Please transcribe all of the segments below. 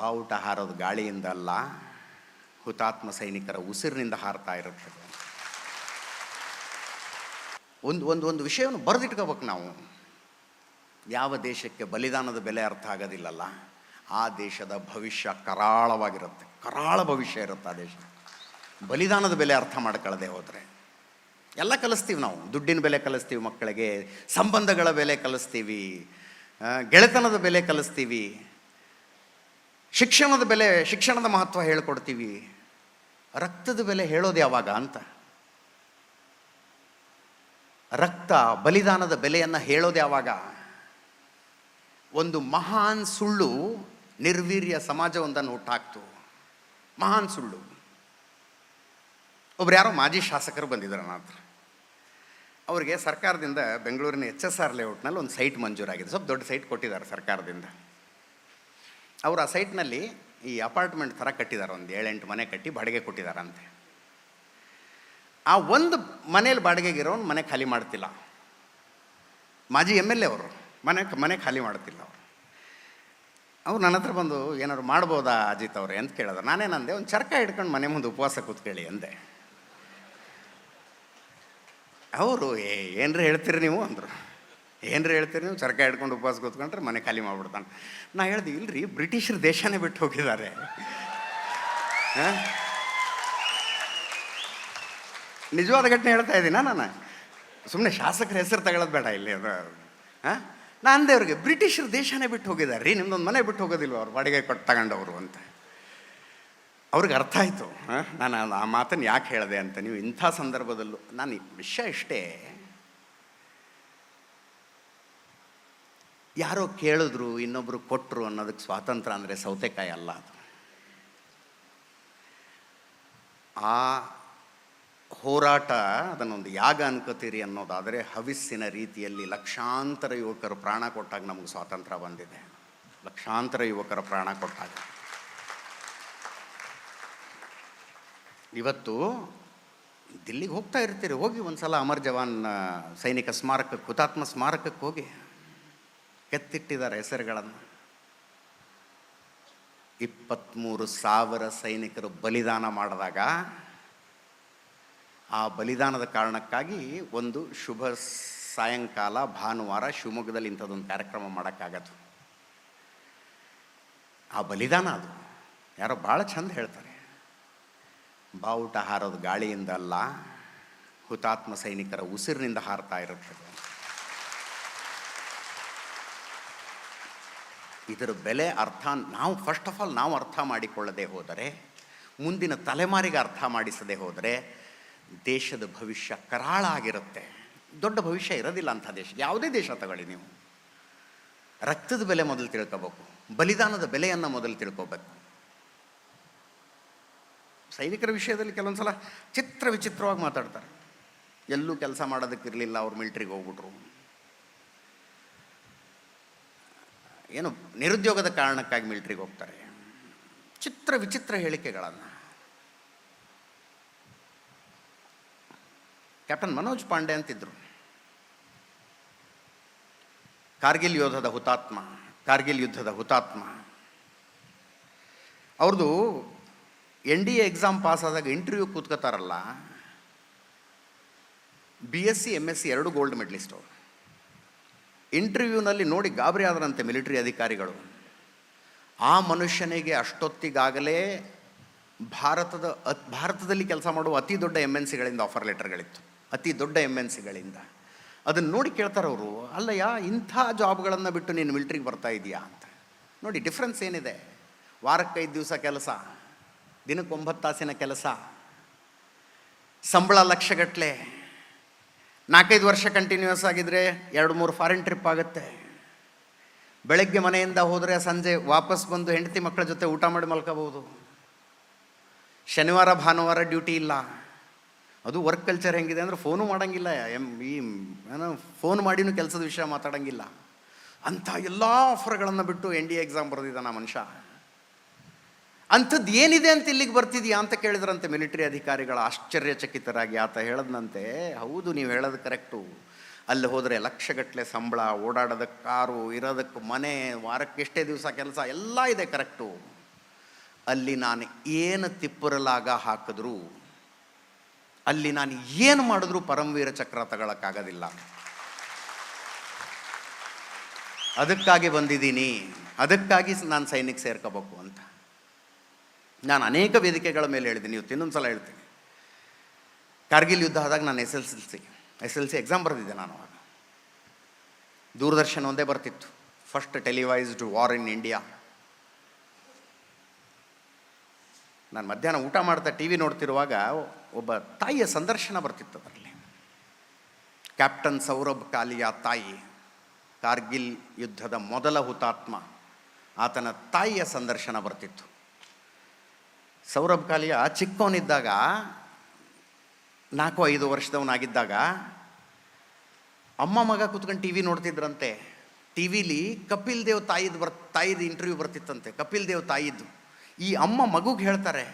ಬಾವುಟ ಹಾರೋದು ಗಾಳಿಯಿಂದ ಅಲ್ಲ, ಹುತಾತ್ಮ ಸೈನಿಕರ ಉಸಿರಿನಿಂದ ಹಾರ್ತಾ ಇರುತ್ತದೆ. ಒಂದು ಒಂದು ಒಂದು ವಿಷಯವನ್ನು ಬರೆದಿಟ್ಕೋಬೇಕು ನಾವು. ಯಾವ ದೇಶಕ್ಕೆ ಬಲಿದಾನದ ಬೆಲೆ ಅರ್ಥ ಆಗೋದಿಲ್ಲಲ್ಲ, ಆ ದೇಶದ ಭವಿಷ್ಯ ಕರಾಳವಾಗಿರುತ್ತೆ, ಕರಾಳ ಭವಿಷ್ಯ ಇರುತ್ತೆ ಆ ದೇಶ. ಬಲಿದಾನದ ಬೆಲೆ ಅರ್ಥ ಮಾಡ್ಕೊಳ್ಳದೆ ಹೋದರೆ ಎಲ್ಲ ಕಲಿಸ್ತೀವಿ ನಾವು. ದುಡ್ಡಿನ ಬೆಲೆ ಕಲಿಸ್ತೀವಿ ಮಕ್ಕಳಿಗೆ, ಸಂಬಂಧಗಳ ಬೆಲೆ ಕಲಿಸ್ತೀವಿ, ಗೆಳೆತನದ ಬೆಲೆ ಕಲಿಸ್ತೀವಿ, ಶಿಕ್ಷಣದ ಬೆಲೆ, ಶಿಕ್ಷಣದ ಮಹತ್ವ ಹೇಳ್ಕೊಡ್ತೀವಿ. ರಕ್ತದ ಬೆಲೆ ಹೇಳೋದು ಯಾವಾಗ ಅಂತ, ರಕ್ತ ಬಲಿದಾನದ ಬೆಲೆಯನ್ನು ಹೇಳೋದು ಯಾವಾಗ? ಒಂದು ಮಹಾನ್ ಸುಳ್ಳು ನಿರ್ವೀರ್ಯ ಸಮಾಜವೊಂದನ್ನು ಹುಟ್ಟಾಕ್ತು. ಮಹಾನ್ ಸುಳ್ಳು. ಒಬ್ರು ಯಾರೋ ಮಾಜಿ ಶಾಸಕರು ಬಂದಿದ್ದಾರೆ ನನ್ನ ಹತ್ರ. ಅವರಿಗೆ ಸರ್ಕಾರದಿಂದ ಬೆಂಗಳೂರಿನ HSR ಲೇಔಟ್ನಲ್ಲಿ ಒಂದು ಸೈಟ್ ಮಂಜೂರಾಗಿದೆ. ಸ್ವಲ್ಪ ದೊಡ್ಡ ಸೈಟ್ ಕೊಟ್ಟಿದ್ದಾರೆ ಸರ್ಕಾರದಿಂದ. ಅವರು ಆ ಸೈಟ್ನಲ್ಲಿ ಈ ಅಪಾರ್ಟ್ಮೆಂಟ್ ಥರ ಕಟ್ಟಿದ್ದಾರೆ, ಒಂದು 7-8 ಮನೆ ಕಟ್ಟಿ ಬಾಡಿಗೆ ಕೊಟ್ಟಿದ್ದಾರಂತೆ. ಆ ಒಂದು ಮನೇಲಿ ಬಾಡಿಗೆಗಿರೋ ಮನೆ ಖಾಲಿ ಮಾಡ್ತಿಲ್ಲ. ಮಾಜಿ MLA ಅವರು ಮನೆ ಖಾಲಿ ಮಾಡ್ತಿಲ್ಲ. ಅವ್ರು ನನ್ನ ಹತ್ರ ಬಂದು ಏನಾದ್ರು ಮಾಡ್ಬೋದಾ ಅಜಿತ್ ಅವರೇ ಅಂತ ಕೇಳಿದ್ರು. ನಾನೇನಂದೆ, ಒಂದು ಚರ್ಕ ಹಿಡ್ಕೊಂಡು ಮನೆ ಮುಂದೆ ಉಪವಾಸ ಕೂತ್ಕೊಳ್ಳಿ ಅಂದೆ. ಅವರು ಏನ್ರಿ ಹೇಳ್ತೀರಿ ನೀವು ಅಂದರು. ಏನ್ರಿ ಹೇಳ್ತೀರಿ ನೀವು, ಚರ್ಕ ಹಿಡ್ಕೊಂಡು ಉಪವಾಸ ಕೂತ್ಕೊಂಡ್ರೆ ಮನೆ ಖಾಲಿ ಮಾಡಿಬಿಡ್ತಾನೆ. ನಾ ಹೇಳ್ದೆ, ಇಲ್ರಿ ಬ್ರಿಟಿಷರು ದೇಶನೇ ಬಿಟ್ಟು ಹೋಗಿದ್ದಾರೆ. ನಿಜವಾದ ಘಟನೆ ಹೇಳ್ತಾ ಇದ್ದೀನ ನಾನು, ಸುಮ್ಮನೆ ಶಾಸಕರ ಹೆಸರು ತಗೊಳ್ಳೋದು ಬೇಡ ಇಲ್ಲಿ. ನಾನು ಅಂದೆ ಅವ್ರಿಗೆ, ಬ್ರಿಟಿಷರು ದೇಶನೇ ಬಿಟ್ಟು ಹೋಗಿದ್ದಾರೆ ರೀ, ನಿಮ್ದೊಂದು ಮನೆ ಬಿಟ್ಟು ಹೋಗೋದಿಲ್ವ ಅವ್ರು ಬಾಡಿಗೆ ಕೊಟ್ಟು ತಗೊಂಡವರು ಅಂತ. ಅವ್ರಿಗೆ ಅರ್ಥ ಆಯಿತು ನಾನು ಆ ಮಾತನ್ನು ಯಾಕೆ ಹೇಳಿದೆ ಅಂತ. ನೀವು ಇಂಥ ಸಂದರ್ಭದಲ್ಲೂ ನಾನು ವಿಷಯ ಇಷ್ಟೇ, ಯಾರೋ ಕೇಳಿದ್ರು ಇನ್ನೊಬ್ಬರು ಕೊಟ್ಟರು ಅನ್ನೋದಕ್ಕೆ ಸ್ವಾತಂತ್ರ್ಯ ಅಂದರೆ ಸೌತೆಕಾಯಿ ಅಲ್ಲ ಅದು. ಆ ಹೋರಾಟ ಅದನ್ನೊಂದು ಯಾಗ ಅನ್ಕೋತೀರಿ ಅನ್ನೋದಾದರೆ, ಹವಿಸ್ಸಿನ ರೀತಿಯಲ್ಲಿ ಲಕ್ಷಾಂತರ ಯುವಕರು ಪ್ರಾಣ ಕೊಟ್ಟಾಗ ನಮಗೆ ಸ್ವಾತಂತ್ರ್ಯ ಬಂದಿದೆ. ಲಕ್ಷಾಂತರ ಯುವಕರ ಪ್ರಾಣ ಕೊಟ್ಟಾಗ. ಇವತ್ತು ದಿಲ್ಲಿಗೆ ಹೋಗ್ತಾ ಇರ್ತೀರಿ, ಹೋಗಿ ಒಂದು ಸಲ ಅಮರ್ ಜವಾನ್ ಸೈನಿಕ ಸ್ಮಾರಕಕ್ಕೆ, ಹುತಾತ್ಮ ಸ್ಮಾರಕಕ್ಕೆ ಹೋಗಿ. ಕೆತ್ತಿಟ್ಟಿದ್ದಾರೆ ಹೆಸರುಗಳನ್ನು. 23,000 ಸೈನಿಕರು ಬಲಿದಾನ ಮಾಡಿದಾಗ, ಆ ಬಲಿದಾನದ ಕಾರಣಕ್ಕಾಗಿ ಒಂದು ಶುಭ ಸಾಯಂಕಾಲ ಭಾನುವಾರ ಶಿವಮೊಗ್ಗದಲ್ಲಿ ಇಂಥದ್ದೊಂದು ಕಾರ್ಯಕ್ರಮ ಮಾಡೋಕ್ಕಾಗದು. ಆ ಬಲಿದಾನ ಅದು ಯಾರೋ ಭಾಳ ಚಂದ ಹೇಳ್ತಾರೆ, ಬಾವುಟ ಹಾರೋದು ಗಾಳಿಯಿಂದ ಅಲ್ಲ, ಹುತಾತ್ಮ ಸೈನಿಕರ ಉಸಿರಿನಿಂದ ಹಾರ್ತಾ ಇರುತ್ತದೆ. ಇದರ ಬೆಲೆ ಅರ್ಥ ನಾವು ಫಸ್ಟ್ ಆಫ್ ಆಲ್ ನಾವು ಅರ್ಥ ಮಾಡಿಕೊಳ್ಳದೆ ಹೋದರೆ, ಮುಂದಿನ ತಲೆಮಾರಿಗೆ ಅರ್ಥ ಮಾಡಿಸದೆ ಹೋದರೆ ದೇಶದ ಭವಿಷ್ಯ ಕರಾಳ ಆಗಿರುತ್ತೆ. ದೊಡ್ಡ ಭವಿಷ್ಯ ಇರೋದಿಲ್ಲ ಅಂಥ ದೇಶ. ಯಾವುದೇ ದೇಶ ತಗೊಳ್ಳಿ ನೀವು, ರಕ್ತದ ಬೆಲೆ ಮೊದಲು ತಿಳ್ಕೋಬೇಕು, ಬಲಿದಾನದ ಬೆಲೆಯನ್ನು ಮೊದಲು ತಿಳ್ಕೋಬೇಕು. ಸೈನಿಕರ ವಿಷಯದಲ್ಲಿ ಕೆಲವೊಂದು ಸಲ ವಿಚಿತ್ರವಾಗಿ ಮಾತಾಡ್ತಾರೆ. ಎಲ್ಲೂ ಕೆಲಸ ಮಾಡೋದಕ್ಕಿರಲಿಲ್ಲ, ಅವ್ರು ಮಿಲ್ಟ್ರಿಗೆ ಹೋಗ್ಬಿಟ್ರು, ಏನು ನಿರುದ್ಯೋಗದ ಕಾರಣಕ್ಕಾಗಿ ಮಿಲ್ಟ್ರಿಗೆ ಹೋಗ್ತಾರೆ. ವಿಚಿತ್ರ ಹೇಳಿಕೆಗಳನ್ನು. ಕ್ಯಾಪ್ಟನ್ ಮನೋಜ್ ಪಾಂಡೆ ಅಂತಿದ್ರು, ಕಾರ್ಗಿಲ್ ಯುದ್ಧದ ಹುತಾತ್ಮ. ಅವ್ರದ್ದು NDA ಎಕ್ಸಾಮ್ ಪಾಸ್ ಆದಾಗ ಇಂಟರ್ವ್ಯೂ ಕೂತ್ಕೋತಾರಲ್ಲ, BSc MSc 2 ಗೋಲ್ಡ್ ಮೆಡಲಿಸ್ಟ್ ಅವರು. ಇಂಟರ್ವ್ಯೂನಲ್ಲಿ ನೋಡಿ ಗಾಬರಿ ಆದರಂತೆ ಮಿಲಿಟರಿ ಅಧಿಕಾರಿಗಳು. ಆ ಮನುಷ್ಯನಿಗೆ ಅಷ್ಟೊತ್ತಿಗಾಗಲೇ ಭಾರತದಲ್ಲಿ ಕೆಲಸ ಮಾಡುವ ಅತಿ ದೊಡ್ಡ MNCಗಳಿಂದ ಆಫರ್ ಲೆಟರ್ಗಳಿತ್ತು, ಅತಿ ದೊಡ್ಡ MNCಗಳಿಂದ. ಅದನ್ನು ನೋಡಿ ಕೇಳ್ತಾರೆ ಅವರು, ಅಲ್ಲಯ್ಯ ಇಂಥ ಜಾಬ್ಗಳನ್ನು ಬಿಟ್ಟು ನೀನು ಮಿಲ್ಟ್ರಿಗೆ ಬರ್ತಾ ಇದೆಯಾ ಅಂತ. ನೋಡಿ ಡಿಫ್ರೆನ್ಸ್ ಏನಿದೆ. ವಾರಕ್ಕೆ 5 ದಿವಸ ಕೆಲಸ, ದಿನಕ್ಕೆ 9 ತಾಸಿನ ಕೆಲಸ, ಸಂಬಳ ಲಕ್ಷಗಟ್ಟಲೆ, 4-5 ವರ್ಷ ಕಂಟಿನ್ಯೂಸ್ ಆಗಿದ್ದರೆ 2-3 ಫಾರಿನ್ ಟ್ರಿಪ್ ಆಗುತ್ತೆ. ಬೆಳಗ್ಗೆ ಮನೆಯಿಂದ ಹೋದರೆ ಸಂಜೆ ವಾಪಸ್ ಬಂದು ಹೆಂಡತಿ ಮಕ್ಕಳ ಜೊತೆ ಊಟ ಮಾಡಿ ಮಲ್ಕೋಬೋದು. ಶನಿವಾರ ಭಾನುವಾರ ಡ್ಯೂಟಿ ಇಲ್ಲ. ಅದು ವರ್ಕ್ ಕಲ್ಚರ್ ಹೆಂಗಿದೆ ಅಂದರೆ ಫೋನು ಮಾಡೋಂಗಿಲ್ಲ, ಫೋನ್ ಮಾಡಿನೂ ಕೆಲಸದ ವಿಷಯ ಮಾತಾಡೋಂಗಿಲ್ಲ. ಅಂಥ ಎಲ್ಲ ಆಫರ್ಗಳನ್ನು ಬಿಟ್ಟು NDA ಎಕ್ಸಾಮ್ ಬರೆದಿದ್ದಾನೆ ಆ ಮನುಷ್ಯ. ಅಂಥದ್ದು ಏನಿದೆ ಅಂತ ಇಲ್ಲಿಗೆ ಬರ್ತಿದ್ಯಾ ಅಂತ ಕೇಳಿದ್ರಂತೆ ಮಿಲಿಟರಿ ಅಧಿಕಾರಿಗಳ ಆಶ್ಚರ್ಯಚಕಿತರಾಗಿ. ಆತ ಹೇಳದ್ನಂತೆ, ಹೌದು ನೀವು ಹೇಳೋದು ಕರೆಕ್ಟು, ಅಲ್ಲಿ ಹೋದರೆ ಲಕ್ಷಗಟ್ಟಲೆ ಸಂಬಳ, ಓಡಾಡೋದಕ್ಕೆ ಕಾರು, ಇರೋದಕ್ಕೆ ಮನೆ, ವಾರಕ್ಕೆ ಎಷ್ಟೇ ದಿವಸ ಕೆಲಸ, ಎಲ್ಲ ಇದೆ ಕರೆಕ್ಟು. ಅಲ್ಲಿ ನಾನು ಏನು ತಿಪ್ಪುರಲಾಗ ಹಾಕಿದ್ರೂ, ಅಲ್ಲಿ ನಾನು ಏನು ಮಾಡಿದ್ರೂ ಪರಮವೀರ ಚಕ್ರ ತಗೊಳಕ್ಕಾಗೋದಿಲ್ಲ. ಅದಕ್ಕಾಗಿ ಬಂದಿದ್ದೀನಿ, ಅದಕ್ಕಾಗಿ ನಾನು ಸೈನಿಕ ಸೇರ್ಕೋಬೇಕು ಅಂತ ನಾನು ಅನೇಕ ವೇದಿಕೆಗಳ ಮೇಲೆ ಹೇಳಿದ್ದೀನಿ. ಇವತ್ತು ಇನ್ನೊಂದು ಸಲ ಹೇಳ್ತೀನಿ. ಕಾರ್ಗಿಲ್ ಯುದ್ಧ ಆದಾಗ ನಾನು ಎಸ್ ಎಲ್ ಸಿ ಎಕ್ಸಾಮ್ ಬರೆದಿದ್ದೆ. ನಾನು ಆವಾಗ ದೂರದರ್ಶನ ಒಂದೇ ಬರ್ತಿತ್ತು, ಫಸ್ಟ್ ಟೆಲಿವೈಸ್ಡ್ ವಾರ್ ಇನ್ ಇಂಡಿಯಾ. ನಾನು ಮಧ್ಯಾಹ್ನ ಊಟ ಮಾಡ್ತಾ ಟಿ ವಿ ನೋಡ್ತಿರುವಾಗ ಒಬ್ಬ ತಾಯಿಯ ಸಂದರ್ಶನ ಬರ್ತಿತ್ತು. ಅದರಲ್ಲಿ ಕ್ಯಾಪ್ಟನ್ ಸೌರಭ್ ಕಾಲಿಯ ತಾಯಿ, ಕಾರ್ಗಿಲ್ ಯುದ್ಧದ ಮೊದಲ ಹುತಾತ್ಮ, ಆತನ ತಾಯಿಯ ಸಂದರ್ಶನ ಬರ್ತಿತ್ತು. ಸೌರಭ್ ಕಾಲಿಯ ಚಿಕ್ಕವನಿದ್ದಾಗ, 4-5 ವರ್ಷದವನಾಗಿದ್ದಾಗ ಅಮ್ಮ ಮಗ ಕೂತ್ಕೊಂಡು ಟಿ ವಿ ನೋಡ್ತಿದ್ರಂತೆ. ಟಿ ವಿಲಿ ಕಪಿಲ್ ದೇವ್ ತಾಯಿದು ಇಂಟರ್ವ್ಯೂ ಬರ್ತಿತ್ತಂತೆ, ಕಪಿಲ್ ದೇವ್ ತಾಯಿದ್ದು. ಈ ಅಮ್ಮ ಮಗುಗೆ ಹೇಳ್ತಾರೆ,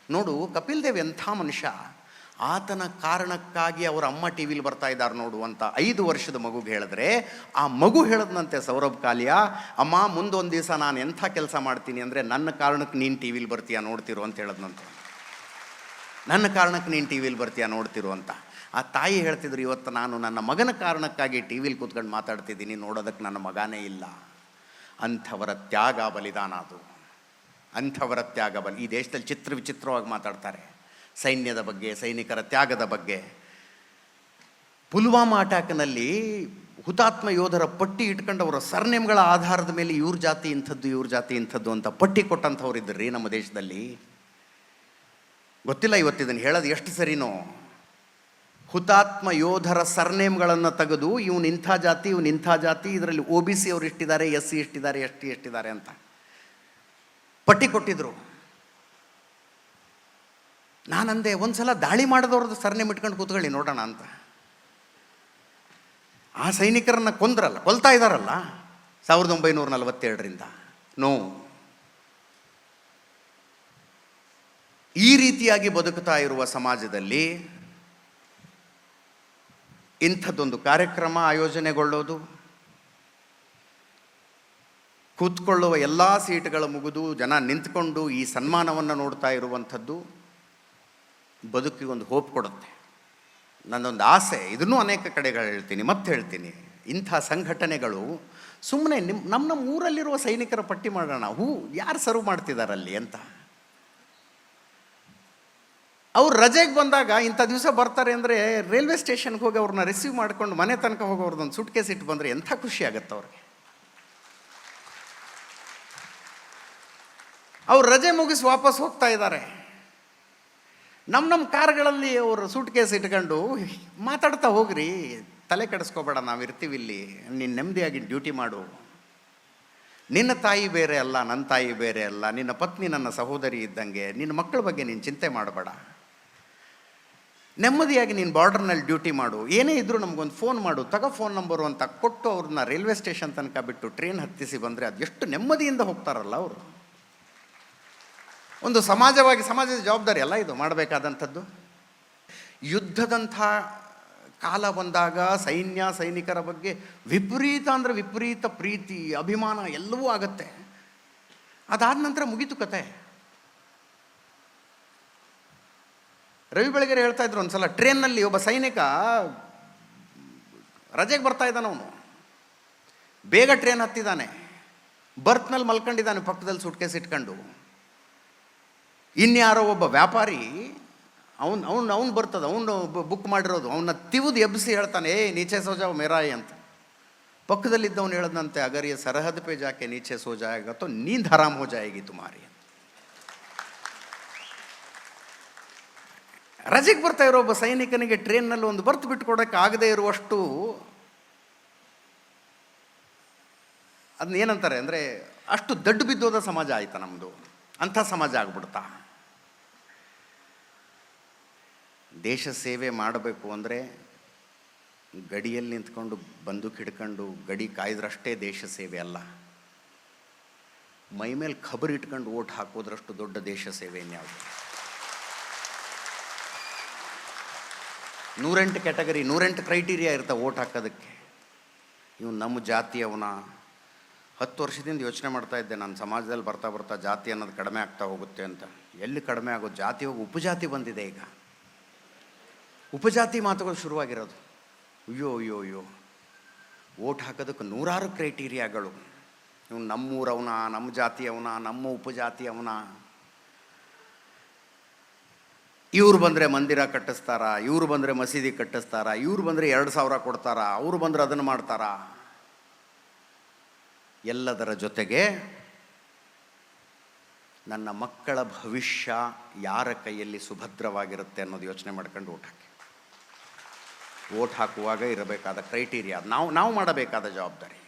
ನೋಡು ಕಪಿಲ್ ದೇವ್ ಎಂಥ ಮನುಷ್ಯ, ಆತನ ಕಾರಣಕ್ಕಾಗಿ ಅವರ ಅಮ್ಮ ಟಿ ವಿಲಿ ಬರ್ತಾ ಇದ್ದಾರೆ ನೋಡು ಅಂತ 5 ವರ್ಷದ ಮಗುಗೆ ಹೇಳಿದ್ರೆ, ಆ ಮಗು ಹೇಳದ್ನಂತೆ ಸೌರಭ್ ಕಾಲಿಯ, ಅಮ್ಮ ಮುಂದೊಂದು ದಿವಸ ನಾನು ಎಂಥ ಕೆಲಸ ಮಾಡ್ತೀನಿ ಅಂದರೆ ನನ್ನ ಕಾರಣಕ್ಕೆ ನೀನು ಟಿ ವಿಲಿ ಬರ್ತೀಯ ನೋಡ್ತಿರು ಅಂತ ಹೇಳದ್ನಂತೆ. ನನ್ನ ಕಾರಣಕ್ಕೆ ನೀನು ಟಿ ವಿಲಿ ಬರ್ತೀಯ ನೋಡ್ತಿರು ಅಂತ. ಆ ತಾಯಿ ಹೇಳ್ತಿದ್ರು, ಇವತ್ತು ನಾನು ನನ್ನ ಮಗನ ಕಾರಣಕ್ಕಾಗಿ ಟಿ ವಿಲಿ ಕೂತ್ಕೊಂಡು ಮಾತಾಡ್ತಿದ್ದೀನಿ, ನೋಡೋದಕ್ಕೆ ನನ್ನ ಮಗನೇ ಇಲ್ಲ. ಅಂಥವರ ತ್ಯಾಗ ಬಲಿದಾನ ಅದು, ಅಂಥವರ ತ್ಯಾಗ ಬಲಿ. ಈ ದೇಶದಲ್ಲಿ ವಿಚಿತ್ರವಾಗಿ ಮಾತಾಡ್ತಾರೆ ಸೈನ್ಯದ ಬಗ್ಗೆ, ಸೈನಿಕರ ತ್ಯಾಗದ ಬಗ್ಗೆ. ಪುಲ್ವಾಮಾ ಅಟ್ಯಾಕ್ನಲ್ಲಿ ಹುತಾತ್ಮ ಯೋಧರ ಪಟ್ಟಿ ಇಟ್ಕೊಂಡು ಅವರ ಸರ್ನೇಮ್ಗಳ ಆಧಾರದ ಮೇಲೆ ಇವ್ರ ಜಾತಿ ಇಂಥದ್ದು, ಇವ್ರ ಜಾತಿ ಇಂಥದ್ದು ಅಂತ ಪಟ್ಟಿ ಕೊಟ್ಟಂಥವ್ರು ಇದ್ರಿ ನಮ್ಮ ದೇಶದಲ್ಲಿ. ಗೊತ್ತಿಲ್ಲ ಇವತ್ತಿದನ್ನು ಹೇಳೋದು ಎಷ್ಟು ಸರಿನೋ. ಹುತಾತ್ಮ ಯೋಧರ ಸರ್ನೇಮ್ಗಳನ್ನು ತೆಗೆದು ಇವನು ಇಂಥ ಜಾತಿ, ಇವನು ಇಂಥ ಜಾತಿ, ಇದರಲ್ಲಿ OBC ಅವ್ರು ಇಷ್ಟಿದ್ದಾರೆ, SC ಇಷ್ಟಿದ್ದಾರೆ, ST ಎಷ್ಟಿದ್ದಾರೆ ಅಂತ ಪಟ್ಟಿ ಕೊಟ್ಟಿದ್ರು. ನಾನಂದೆ, ಒಂದು ಸಲ ದಾಳಿ ಮಾಡಿದವ್ರದ್ದು ಸರ್ನೇಮ್ ಇಟ್ಕೊಂಡು ಕೂತ್ಕೊಳ್ಳಿ ನೋಡೋಣ ಅಂತ. ಆ ಸೈನಿಕರನ್ನ ಕೊಲ್ತಾ ಇದ್ದಾರಲ್ಲ 1947ರಿಂದ. ನೋ, ಈ ರೀತಿಯಾಗಿ ಬದುಕುತ್ತಾ ಇರುವ ಸಮಾಜದಲ್ಲಿ ಇಂಥದ್ದೊಂದು ಕಾರ್ಯಕ್ರಮ ಆಯೋಜನೆಗೊಳ್ಳೋದು, ಕೂತ್ಕೊಳ್ಳುವ ಎಲ್ಲ ಸೀಟ್ಗಳ ಮುಗಿದು ಜನ ನಿಂತ್ಕೊಂಡು ಈ ಸನ್ಮಾನವನ್ನು ನೋಡ್ತಾ ಇರುವಂಥದ್ದು ಬದುಕಿಗೊಂದು ಹೋಪ್ ಕೊಡುತ್ತೆ. ನನ್ನೊಂದು ಆಸೆ, ಇದನ್ನೂ ಅನೇಕ ಕಡೆಗಳು ಹೇಳ್ತೀನಿ, ಮತ್ತೆ ಹೇಳ್ತೀನಿ, ಇಂಥ ಸಂಘಟನೆಗಳು ಸುಮ್ಮನೆ ನಮ್ಮ ಊರಲ್ಲಿರುವ ಸೈನಿಕರ ಪಟ್ಟಿ ಮಾಡೋಣ, ಯಾರು ಸರ್ವ್ ಮಾಡ್ತಿದ್ದಾರಲ್ಲಿ ಅಂತ. ಅವ್ರು ರಜೆಗೆ ಬಂದಾಗ ಇಂಥ ದಿವಸ ಬರ್ತಾರೆ ಅಂದರೆ ರೈಲ್ವೆ ಸ್ಟೇಷನ್ಗೆ ಹೋಗಿ ಅವ್ರನ್ನ ರಿಸೀವ್ ಮಾಡ್ಕೊಂಡು ಮನೆ ತನಕ ಹೋಗೋರ್ದೊಂದು ಸೂಟ್ ಕೇಸ್ ಇಟ್ಟು ಬಂದರೆ ಎಂಥ ಖುಷಿ ಆಗುತ್ತೆ ಅವ್ರಿಗೆ. ಅವ್ರು ರಜೆ ಮುಗಿಸಿ ವಾಪಸ್ ಹೋಗ್ತಾ ಇದ್ದಾರೆ. ನಮ್ಮ ಕಾರ್ಗಳಲ್ಲಿ ಅವರು ಸೂಟ್ ಕೇಸ್ ಇಟ್ಕೊಂಡು ಮಾತಾಡ್ತಾ ಹೋಗ್ರಿ, ತಲೆ ಕೆಡಿಸ್ಕೋಬೇಡ, ನಾವು ಇರ್ತೀವಿ ಇಲ್ಲಿ, ನೀನು ನೆಮ್ಮದಿಯಾಗಿ ಡ್ಯೂಟಿ ಮಾಡು. ನಿನ್ನ ತಾಯಿ ಬೇರೆ ಅಲ್ಲ, ನನ್ನ ತಾಯಿ ಬೇರೆ ಅಲ್ಲ, ನಿನ್ನ ಪತ್ನಿ ನನ್ನ ಸಹೋದರಿ ಇದ್ದಂಗೆ, ನಿನ್ನ ಮಕ್ಕಳ ಬಗ್ಗೆ ನೀನು ಚಿಂತೆ ಮಾಡಬೇಡ, ನೆಮ್ಮದಿಯಾಗಿ ನೀನು ಬಾರ್ಡರ್ನಲ್ಲಿ ಡ್ಯೂಟಿ ಮಾಡು, ಏನೇ ಇದ್ದರೂ ನಮಗೊಂದು ಫೋನ್ ಮಾಡು, ಫೋನ್ ನಂಬರು ಅಂತ ಕೊಟ್ಟು ಅವ್ರನ್ನ ರೈಲ್ವೆ ಸ್ಟೇಷನ್ ತನಕ ಬಿಟ್ಟು ಟ್ರೈನ್ ಹತ್ತಿಸಿ ಬಂದರೆ ಅದು ಎಷ್ಟು ನೆಮ್ಮದಿಯಿಂದ ಹೋಗ್ತಾರಲ್ಲ ಅವರು. ಒಂದು ಸಮಾಜದ ಜವಾಬ್ದಾರಿ ಅಲ್ಲ ಇದು ಮಾಡಬೇಕಾದಂಥದ್ದು. ಯುದ್ಧದಂಥ ಕಾಲ ಬಂದಾಗ ಸೈನಿಕರ ಬಗ್ಗೆ ವಿಪರೀತ ಪ್ರೀತಿ, ಅಭಿಮಾನ ಎಲ್ಲವೂ ಆಗತ್ತೆ. ಅದಾದ ನಂತರ ಮುಗೀತು ಕತೆ. ರವಿ ಬೆಳಗೆರೆ ಹೇಳ್ತಾ ಇದ್ರು, ಒಂದು ಸಲ ಟ್ರೈನ್ನಲ್ಲಿ ಒಬ್ಬ ಸೈನಿಕ ರಜೆಗೆ ಬರ್ತಾ ಇದ್ದಾನೆ, ಅವನು ಬೇಗ ಟ್ರೈನ್ ಹತ್ತಿದ್ದಾನೆ, ಬರ್ತ್ನಲ್ಲಿ ಮಲ್ಕೊಂಡಿದ್ದಾನೆ ಪಕ್ಕದಲ್ಲಿ ಸೂಟ್ಕೇಸ್ ಇಟ್ಕೊಂಡು. ಇನ್ಯಾರೋ ಒಬ್ಬ ವ್ಯಾಪಾರಿ ಅವನು ಬರ್ತದೆ, ಅವನು ಬುಕ್ ಮಾಡಿರೋದು, ಅವನ್ನ ತಿವಿದು ಎಬ್ಬಿಸಿ ಹೇಳ್ತಾನೆ, ನೀಚೆ ಸೋಜಾವ್ ಮೇರಾಯಿ ಅಂತ. ಪಕ್ಕದಲ್ಲಿದ್ದವನು ಹೇಳದಂತೆ, ಅಗರ್ ಯೆ ಸರಹದ್ ಪೇ ಜಾಕೆ ನೀಚೆ ಸೋ ಜಾಯೇಗಾ ತೋ ನೀಂದ್ ಹರಾಮ್ ಹೋ ಜಾಯೇಗಿ ತುಮಾರಿ. ರಜೆಗೆ ಬರ್ತಾ ಇರೋ ಒಬ್ಬ ಸೈನಿಕನಿಗೆ ಟ್ರೈನ್ನಲ್ಲಿ ಒಂದು ಬರ್ತ್ ಬಿಟ್ಕೊಡೋಕ್ಕೆ ಆಗದೆ ಇರುವಷ್ಟು ಅದನ್ನ ಏನಂತಾರೆ ಅಂದರೆ ಅಷ್ಟು ದಡ್ಡು ಬಿದ್ದೋದ ಸಮಾಜ ಆಯ್ತಾ ನಮ್ಮದು. ಅಂಥ ಸಮಾಜ ಆಗ್ಬಿಡ್ತಾ. ದೇಶ ಸೇವೆ ಮಾಡಬೇಕು ಅಂದರೆ ಗಡಿಯಲ್ಲಿ ನಿಂತ್ಕೊಂಡು ಬಂದೂಕು ಹಿಡ್ಕೊಂಡು ಗಡಿ ಕಾಯ್ದ್ರಷ್ಟೇ ದೇಶ ಸೇವೆ ಅಲ್ಲ, ಮೈ ಮೇಲೆ ಖಬರ್ ಇಟ್ಕೊಂಡು ಓಟ್ ಹಾಕೋದ್ರಷ್ಟು ದೊಡ್ಡ ದೇಶ ಸೇವೆ ಇನ್ಯಾವುದು. 108 ಕ್ಯಾಟಗರಿ, 108 ಕ್ರೈಟೀರಿಯಾ ಇರ್ತಾವೆ ಓಟ್ ಹಾಕೋದಕ್ಕೆ. ಇವನು ನಮ್ಮ ಜಾತಿಯವನ, 10 ವರ್ಷದಿಂದ ಯೋಚನೆ ಮಾಡ್ತಾ ಇದ್ದೆ, ನಾನು ಸಮಾಜದಲ್ಲಿ ಬರ್ತಾ ಬರ್ತಾ ಜಾತಿ ಅನ್ನೋದು ಕಡಿಮೆ ಆಗ್ತಾ ಹೋಗುತ್ತೆ ಅಂತ. ಎಲ್ಲಿ ಕಡಿಮೆ ಆಗೋದು? ಜಾತಿ ಹೋಗಿ ಉಪಜಾತಿ ಬಂದಿದೆ. ಈಗ ಉಪಜಾತಿ ಮಾತುಗಳು ಶುರುವಾಗಿರೋದು. ಅಯ್ಯೋ ಅಯ್ಯೋ ಅಯ್ಯೋ, ಓಟ್ ಹಾಕೋದಕ್ಕೆ ನೂರಾರು ಕ್ರೈಟೀರಿಯಾಗಳು. ಇವ್ನು ನಮ್ಮೂರವನ, ನಮ್ಮ ಜಾತಿಯವನ, ನಮ್ಮ ಉಪಜಾತಿ ಅವನ, ಇವ್ರು ಬಂದರೆ ಮಂದಿರ ಕಟ್ಟಿಸ್ತಾರ, ಇವ್ರು ಬಂದರೆ ಮಸೀದಿ ಕಟ್ಟಿಸ್ತಾರ, ಇವ್ರು ಬಂದರೆ 2,000 ಕೊಡ್ತಾರ, ಅವ್ರು ಬಂದರೆ ಅದನ್ನು ಮಾಡ್ತಾರ. ಎಲ್ಲದರ ಜೊತೆಗೆ ನನ್ನ ಮಕ್ಕಳ ಭವಿಷ್ಯ ಯಾರ ಕೈಯಲ್ಲಿ ಸುಭದ್ರವಾಗಿರುತ್ತೆ ಅನ್ನೋದು ಯೋಚನೆ ಮಾಡ್ಕೊಂಡು ಓಟ್ ಹಾಕುವಾಗ ಇರಬೇಕಾದ ಕ್ರೈಟೀರಿಯಾ, ನಾವು ಮಾಡಬೇಕಾದ ಜವಾಬ್ದಾರಿ.